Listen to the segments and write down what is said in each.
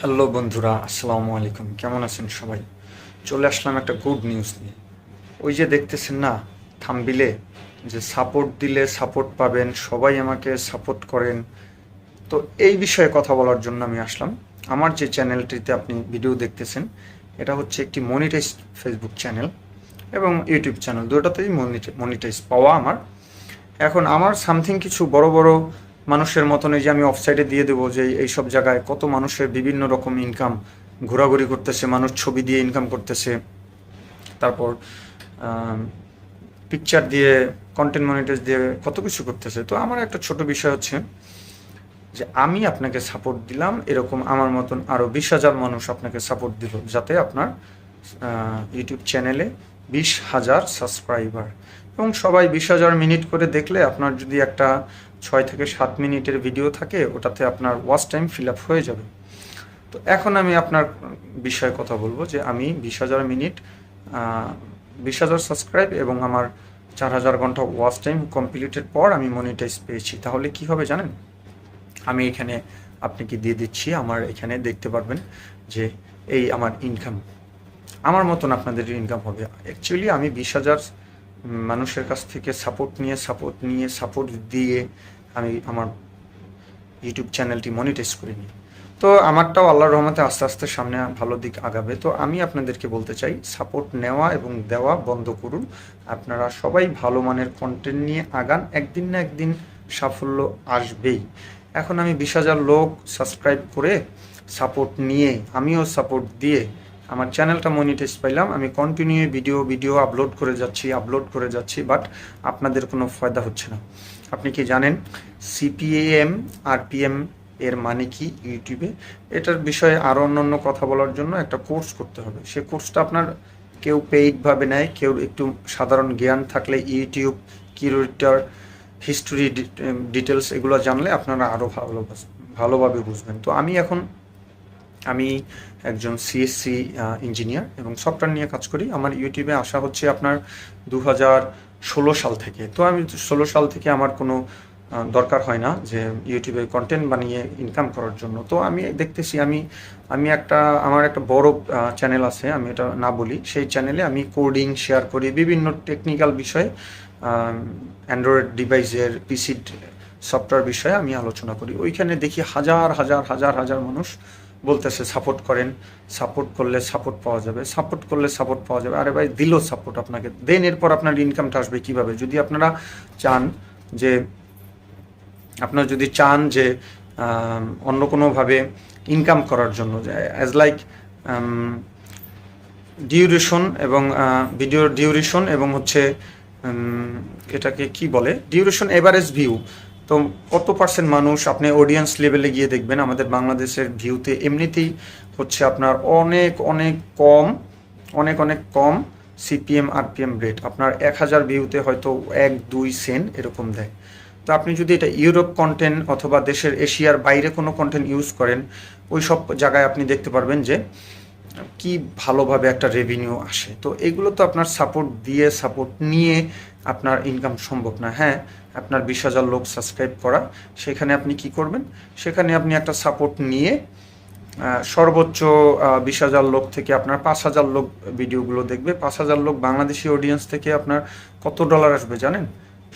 Hello বন্ধুরা, আসসালামু আলাইকুম। কেমন আছেন সবাই? চলে আসলাম একটা গুড নিউজ নিয়ে। ওই যে দেখতেছেন না থাম্বনেইলে, যে সাপোর্ট দিলে সাপোর্ট পাবেন, সবাই আমাকে সাপোর্ট করেন। তো এই বিষয়ে কথা বলার জন্য আমি আসলাম। আমার যে চ্যানেলটিতে আপনি ভিডিও দেখতেছেন, এটা হচ্ছে একটি মনিটাইজড ফেসবুক চ্যানেল এবং ইউটিউব চ্যানেল, দুটোতেই মনিটাইজ পাওয়া আমার। এখন আমার সামথিং কিছু বড় বড় মানুষের মতন এই যে আমি অফসাইডে দিয়ে দেবো যে এই সব জায়গায় কত মানুষের বিভিন্ন রকম ইনকাম ঘোরাঘুরি করতেছে, মানুষ ছবি দিয়ে ইনকাম করতেছে, তারপর পিকচার দিয়ে, কন্টেন্ট মনিটাইজ দিয়ে কত কিছু করতেছে। তো আমার একটা ছোট বিষয় হচ্ছে যে আমি আপনাকে সাপোর্ট দিলাম, এরকম আমার মতন আরও 20,000 মানুষ আপনাকে সাপোর্ট দিল, যাতে আপনার ইউটিউব চ্যানেলে 20,000 সাবস্ক্রাইবার, এবং সবাই 20,000 মিনিট করে দেখলে আপনার যদি একটা 6 থেকে 7 মিনিটের ভিডিও থাকে, ওটাতে আপনার ওয়াচ টাইম ফিল আপ হয়ে যাবে। তো এখন আমি আপনার বিষয়ে কথা বলবো যে আমি 20,000 মিনিট, 20,000 সাবস্ক্রাইব এবং আমার 4,000 ঘন্টা ওয়াচ টাইম কমপ্লিটের পর আমি মনিটাইজ পেয়েছি। তাহলে কি হবে জানেন? আমি এখানে আপনাকে দিয়ে দিচ্ছি, আমার এখানে দেখতে পারবেন যে এই আমার ইনকাম, আমার মতন আপনাদের ইনকাম হবে। অ্যাকচুয়ালি আমি 20,000 মানুষের কাছ থেকে সাপোর্ট দিয়ে আমি আমার ইউটিউব চ্যানেলটি মনিটাইজ করিনি। তো আমারটাও আল্লাহর রহমতে আস্তে আস্তে সামনে ভালো দিক আগাবে। তো আমি আপনাদেরকে বলতে চাই, সাপোর্ট নেওয়া এবং দেওয়া বন্ধ করুন। আপনারা সবাই ভালো মানের কন্টেন্ট নিয়ে আগান, একদিন না একদিন সাফল্য আসবেই। এখন আমি 20,000 লোক সাবস্ক্রাইব করে সাপোর্ট নিয়ে, আমিও সাপোর্ট দিয়ে আমার চ্যানেলটা মনিটাইজ পাইলাম। আমি কন্টিনিউ ভিডিও আপলোড করে যাচ্ছি, বাট আপনাদের কোনো ফায়দা হচ্ছে না। আপনি কি জানেন সিপিএম আরপিএম এর মানে কি ইউটিউবে? এটার বিষয়ে আরও অন্যান্য কথা বলার জন্য একটা কোর্স করতে হবে। সে কোর্সটা আপনার কেউ পেইডভাবে নেয়, কেউ একটু সাধারণ জ্ঞান থাকলে ইউটিউব কিউরেটর হিস্টোরি ডিটেলস এগুলো জানলে আপনারা আরও ভালোভাবে বুঝবেন। তো আমি একজন সিএসসি ইঞ্জিনিয়ার এবং সফটওয়্যার নিয়ে কাজ করি। আমার ইউটিউবে আসা হচ্ছে আপনার 2016 সাল থেকে। তো আমি 16 সাল থেকে আমার কোনো দরকার হয় না যে ইউটিউবে কন্টেন্ট বানিয়ে ইনকাম করার জন্য। তো আমি দেখতেছি আমার একটা বড় চ্যানেল আছে, আমি এটা না বলি, সেই চ্যানেলে আমি কোডিং শেয়ার করি, বিভিন্ন টেকনিক্যাল বিষয়ে, অ্যান্ড্রয়েড ডিভাইসের পিসি সফটওয়্যার বিষয়ে আমি আলোচনা করি। ওইখানে দেখি হাজার হাজার হাজার হাজার মানুষ বলতেছে সাপোর্ট করেন, সাপোর্ট করলে সাপোর্ট পাওয়া যাবে। আরে ভাই, দিল সাপোর্ট আপনাকে, দেন এরপর আপনার ইনকামটা আসবে কিভাবে? যদি আপনারা চান যে অন্য কোনোভাবে ইনকাম করার জন্য, অ্যাজ লাইক ডিউরেশন এবং ভিডিওর ডিউরেশন এবং হচ্ছে এটাকে কি বলে, ডিউরেশন এভারেজ ভিউ। তো কত পার্সেন্ট মানুষ আপনি অডিয়েন্স লেভেলে গিয়ে দেখবেন, আমাদের বাংলাদেশের ভিউতে এমনিতেই হচ্ছে আপনার অনেক অনেক কম, অনেক কম সিপিএম আরপিএম রেট। আপনার 1,000 ভিউতে হয়তো 1-2 সেন্ট এরকম দেয়। তো আপনি যদি এটা ইউরোপ কন্টেন্ট অথবা দেশের এশিয়ার বাইরে কোনো কন্টেন্ট ইউজ করেন, ওই সব জায়গায় আপনি দেখতে পারবেন যে কি ভালোভাবে একটা রেভিনিউ আসে। তো এগুলো তো আপনার সাপোর্ট নিয়ে আপনার ইনকাম সম্ভব না। হ্যাঁ, আপনার 20,000 লোক সাবস্ক্রাইব করা, সেখানে আপনি কি করবেন? সেখানে আপনি একটা সাপোর্ট নিয়ে সর্বোচ্চ 20,000 লোক থেকে আপনার 5,000 লোক ভিডিওগুলো দেখবে। 5,000 লোক বাংলাদেশি অডিয়েন্স থেকে আপনার কত ডলার আসবে জানেন?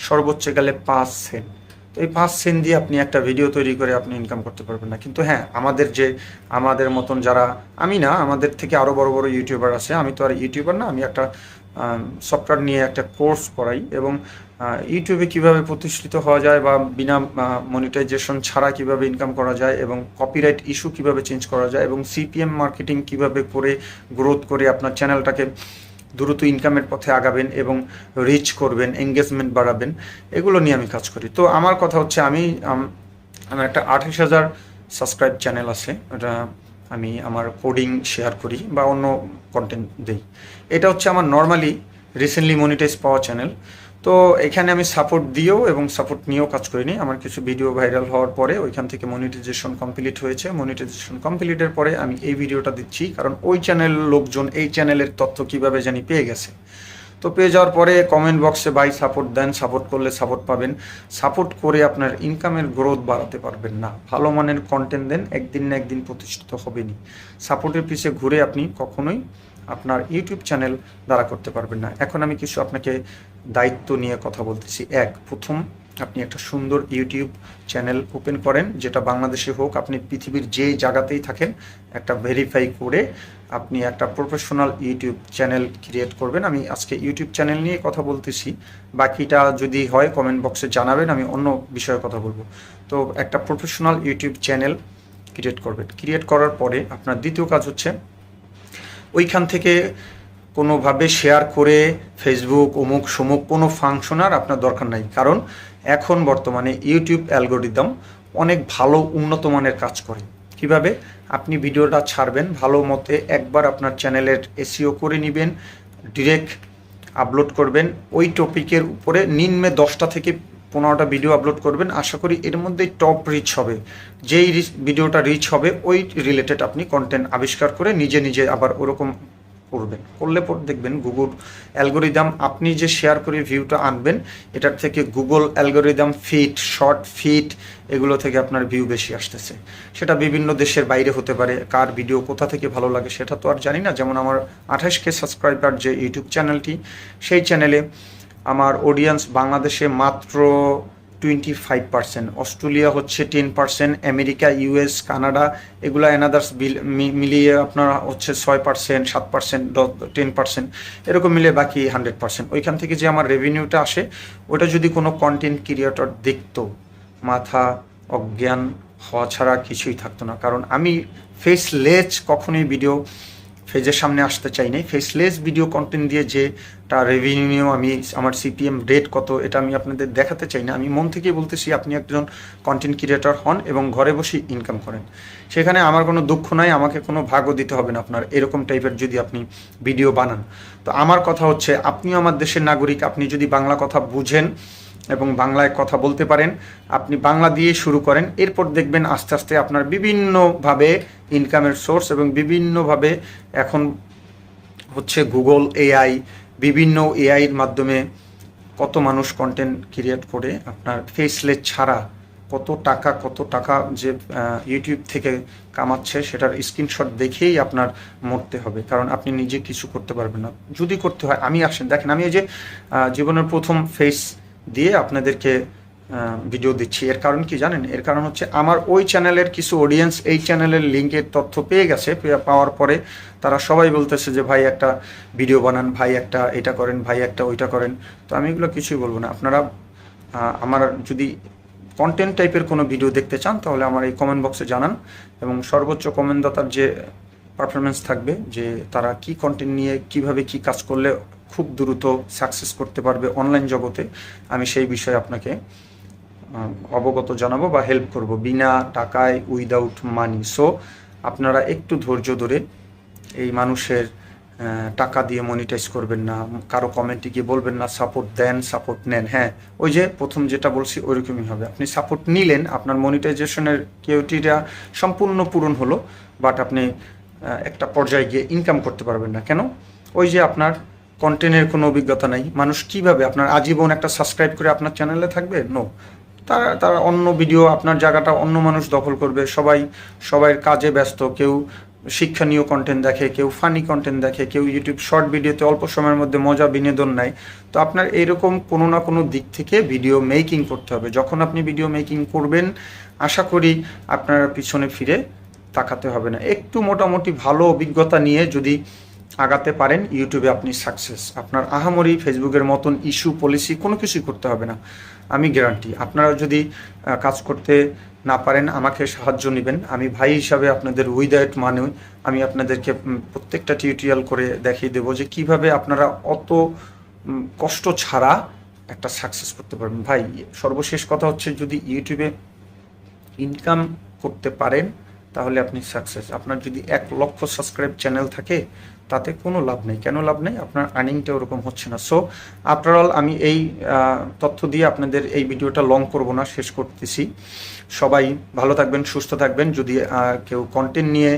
সর্বোচ্চ গেলে 5 সেন্ট। তো এই 5 সেন্ট দিয়ে আপনি একটা ভিডিও তৈরি করে আপনি ইনকাম করতে পারবেন না। কিন্তু হ্যাঁ, আমাদের মতন যারা, আমি না, আমাদের থেকে আরও বড় বড় ইউটিউবার আছে। আমি তো আর ইউটিউবার না, আমি একটা সফটওয়্যার নিয়ে একটা কোর্স করাই, এবং ইউটিউবে কিভাবে প্রতিষ্ঠিত হওয়া যায় বা বিনা মনিটাইজেশন ছাড়া কিভাবে ইনকাম করা যায়, এবং কপিরাইট ইস্যু কিভাবে চেঞ্জ করা যায়, এবং সিপিএম মার্কেটিং কিভাবে করে গ্রোথ করে আপনার চ্যানেলটাকে দ্রুত ইনকামের পথে আগাবেন এবং রিচ করবেন, এঙ্গেজমেন্ট বাড়াবেন, এগুলো নিয়ে আমি কাজ করি। তো আমার কথা হচ্ছে, আমার একটা 28,000 সাবস্ক্রাইব চ্যানেল আছে। ওটা আমি আমার কোডিং শেয়ার করি বা অন্য কন্টেন্ট দিই। এটা হচ্ছে আমার নর্মালি রিসেন্টলি মনিটাইজ পাওয়া চ্যানেল। তো এখানে আমি সাপোর্ট দিয়েও এবং সাপোর্ট নিয়েও কাজ করিনি। আমার কিছু ভিডিও ভাইরাল হওয়ার পরে ওইখান থেকে মনিটাইজেশন কমপ্লিট হয়েছে। মনিটাইজেশন কমপ্লিটের পরে আমি এই ভিডিওটা দিচ্ছি, কারণ ওই চ্যানেলের লোকজন এই চ্যানেলের তথ্য কিভাবে জানি পেয়ে গেছে। তো পেয়ে যাওয়ার পরে কমেন্ট বক্সে ভাই সাপোর্ট দেন, সাপোর্ট করলে সাপোর্ট পাবেন। সাপোর্ট করে আপনার ইনকামের গ্রোথ বাড়াতে পারবেন না। ভালো মানের কন্টেন্ট দেন, একদিন না একদিন প্রতিষ্ঠিত হবেনই। সাপোর্টের পিছে ঘুরে আপনি কখনোই আপনার ইউটিউব চ্যানেল দ্বারা করতে পারবেন না। এখন আমি কিছু আপনাকে দায়িত্ব নিয়ে কথা বলতেছি। প্রথম আপনি একটা সুন্দর ইউটিউব চ্যানেল ওপেন করেন, যেটা বাংলাদেশে হোক, আপনি পৃথিবীর যে জায়গাতেই থাকেন, একটা ভেরিফাই করে আপনি একটা প্রফেশনাল ইউটিউব চ্যানেল ক্রিয়েট করবেন। আমি আজকে ইউটিউব চ্যানেল নিয়ে কথা বলতেছি, বাকিটা যদি হয় কমেন্ট বক্সে জানাবেন, আমি অন্য বিষয়ে কথা বলবো। তো একটা প্রফেশনাল ইউটিউব চ্যানেল ক্রিয়েট করবেন। ক্রিয়েট করার পরে আপনার দ্বিতীয় কাজ হচ্ছে ওইখান থেকে কোনোভাবে শেয়ার করে ফেসবুক অমুক সমুক কোনো ফাংশন আর আপনার দরকার নাই। কারণ এখন বর্তমানে ইউটিউব অ্যালগোরিদম অনেক ভালো উন্নত মানের কাজ করে। কিভাবে? আপনি ভিডিওটা ছাড়বেন, ভালো মতে একবার আপনার চ্যানেলের এসইও করে নেবেন, ডিরেক্ট আপলোড করবেন, ওই টপিকের উপরে নিম্নে 10টা থেকে 15টা ভিডিও আপলোড করবেন। আশা করি এর মধ্যেই টপ রিচ হবে। যেই ভিডিওটা রিচ হবে ওই রিলেটেড আপনি কন্টেন্ট আবিষ্কার করে নিজে নিজে আবার ওরকম করবেন। করলে পর দেখবেন গুগল অ্যালগোরিদম, আপনি যে শেয়ার করে ভিউটা আনবেন, এটার থেকে Google algorithm fit, short fit, এগুলো থেকে আপনার ভিউ বেশি আসতেছে। সেটা বিভিন্ন দেশের বাইরে হতে পারে, কার ভিডিও কোথা থেকে ভালো লাগে সেটা তো আর জানি না। যেমন আমার 28K সাবস্ক্রাইবার যে ইউটিউব চ্যানেলটি, সেই চ্যানেলে আমার অডিয়েন্স বাংলাদেশে মাত্র 25%, অস্ট্রেলিয়া হচ্ছে 10%, আমেরিকা, ইউএস, কানাডা এগুলো অ্যানাদার্স মিলিয়ে আপনার হচ্ছে 6%, 7%, 10%, এরকম মিলিয়ে বাকি 100%। ওইখান থেকে যে আমার রেভিনিউটা আসে, ওটা যদি কোনো কন্টেন্ট ক্রিয়েটর দেখতো, মাথা অজ্ঞান হওয়া ছাড়া কিছুই থাকতো না। কারণ আমি ফেসলেস কখনোই ভিডিও ফেজের সামনে আসতে চাই নাই। ফেসলেস ভিডিও কন্টেন্ট দিয়ে যেটা রেভিনিউ, আমি আমার সিপিএম রেট কত, এটা আমি আপনাদের দেখাতে চাই না। আমি মন থেকেই বলতেছি, আপনি একজন কন্টেন্ট ক্রিয়েটর হন এবং ঘরে বসে ইনকাম করেন। সেখানে আমার কোনো দুঃখ নাই, আমাকে কোনো ভাগও দিতে হবে না আপনার এরকম টাইপের যদি আপনি ভিডিও বানান। তো আমার কথা হচ্ছে, আপনিও আমার দেশের নাগরিক, আপনি যদি বাংলা কথা বুঝেন এবং বাংলায় কথা বলতে পারেন, আপনি বাংলা দিয়ে শুরু করেন। এরপর দেখবেন আস্তে আস্তে আপনার বিভিন্নভাবে ইনকামের সোর্স, এবং বিভিন্নভাবে এখন হচ্ছে গুগল এআই, বিভিন্ন এআইয়ের মাধ্যমে কত মানুষ কন্টেন্ট ক্রিয়েট করে আপনার ফেসলেস ছাড়া কত টাকা যে ইউটিউব থেকে কামাচ্ছে, সেটার স্ক্রিনশট দেখেই আপনার মরতে হবে। কারণ আপনি নিজে কিছু করতে পারবেন না। যদি করতে হয়, আমি আসেন দেখেন, আমি এই যে জীবনের প্রথম ফেস দিয়ে আপনাদেরকে ভিডিও দিচ্ছি। এর কারণ কি জানেন? এর কারণ হচ্ছে আমার ওই চ্যানেলের কিছু অডিয়েন্স এই চ্যানেলের লিঙ্কের তথ্য পেয়ে গেছে। পাওয়ার পরে তারা সবাই বলতেছে যে ভাই একটা ভিডিও বানান, ভাই একটা এটা করেন, ভাই একটা ওইটা করেন। তো আমি এগুলো কিছুই বলবো না। আপনারা আমার যদি কন্টেন্ট টাইপের কোনো ভিডিও দেখতে চান, তাহলে আমার এই কমেন্ট বক্সে জানান, এবং সর্বোচ্চ কমেন্টদাতার যে পারফরমেন্স থাকবে, যে তারা কি কন্টেন্ট নিয়ে কিভাবে কি কাজ করলে খুব দ্রুত সাকসেস করতে পারবে অনলাইন জগতে, আমি সেই বিষয়ে আপনাকে অবগত জানাবো বা হেল্প করব বিনা টাকায়, উইদাউট মানি। সো আপনারা একটু ধৈর্য ধরে, এই মানুষের টাকা দিয়ে মনিটাইজ করবেন না, কারো কমেন্টে গিয়ে বলবেন না সাপোর্ট দেন, সাপোর্ট নেন। হ্যাঁ, ওই যে প্রথম যেটা বলছি ওইরকমই হবে। আপনি সাপোর্ট নিলেন, আপনার মনিটাইজেশনের কিউটিটা সম্পূর্ণ পূরণ হলো, বাট আপনি একটা পর্যায়ে গিয়ে ইনকাম করতে পারবেন না। কেন? ওই যে আপনার কন্টেন্টের কোনো অভিজ্ঞতা নাই। মানুষ কিভাবে আপনার আজীবন একটা সাবস্ক্রাইব করে আপনার চ্যানেলে থাকবে? নো। তারা অন্য ভিডিও, আপনার জায়গাটা অন্য মানুষ দখল করবে। সবাই কাজে ব্যস্ত, কেউ শিক্ষণীয় কন্টেন্ট দেখে, কেউ ফানি কন্টেন্ট দেখে, কেউ ইউটিউব শর্ট ভিডিওতে অল্প সময়ের মধ্যে মজা বিনোদন নেয়। তো আপনার এরকম কোনো না কোনো দিক থেকে ভিডিও মেকিং করতে হবে। যখন আপনি ভিডিও মেকিং করবেন, আশা করি আপনার পিছনে ফিরে তাকাতে হবে না। একটু মোটামুটি ভালো অভিজ্ঞতা নিয়ে যদি আগাতে পারেন, ইউটিউবে আপনি সাকসেস। আপনার আহামরি ফেসবুকের মতন ইস্যু পলিসি কোনো কিছুই করতে হবে না, আমি গ্যারান্টি। আপনারা যদি কাজ করতে না পারেন, আমাকে সাহায্য নেবেন। আমি ভাই হিসাবে আপনাদের উইদাউট মানি আমি আপনাদেরকে প্রত্যেকটা টিউটোরিয়াল করে দেখিয়ে দেবো যে কিভাবে আপনারা অত কষ্ট ছাড়া একটা সাকসেস করতে পারবেন। ভাই, সর্বশেষ কথা হচ্ছে, যদি ইউটিউবে ইনকাম করতে পারেন, তাহলে আপনি সাকসেস। আপনার যদি 1 লক্ষ সাবস্ক্রাইব চ্যানেল থাকে তাতে কোনো লাভ নেই। কেন লাভ নেই? আপনার আর্নিংটা ওরকম হচ্ছে না। সো আফটার অল আমি এই তথ্য দিয়ে আপনাদের এই ভিডিওটা লং করব না, শেষ করতেছি। সবাই ভালো থাকবেন, সুস্থ থাকবেন। যদি কেউ কন্টেন্ট নিয়ে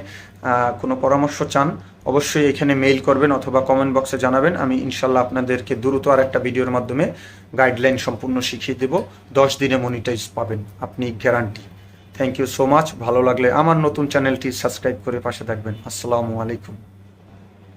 কোনো পরামর্শ চান অবশ্যই এখানে মেইল করবেন অথবা কমেন্ট বক্সে জানাবেন। আমি ইনশাল্লাহ আপনাদেরকে দ্রুত আর একটা ভিডিওর মাধ্যমে গাইডলাইন সম্পূর্ণ শিখিয়ে দেব। 10 দিনে মনিটাইজ পাবেন আপনি, guarantee. Thank you so much. ভালো লাগলে আমার নতুন চ্যানেলটি সাবস্ক্রাইব করে পাশে থাকবেন। আসসালামু আলাইকুম।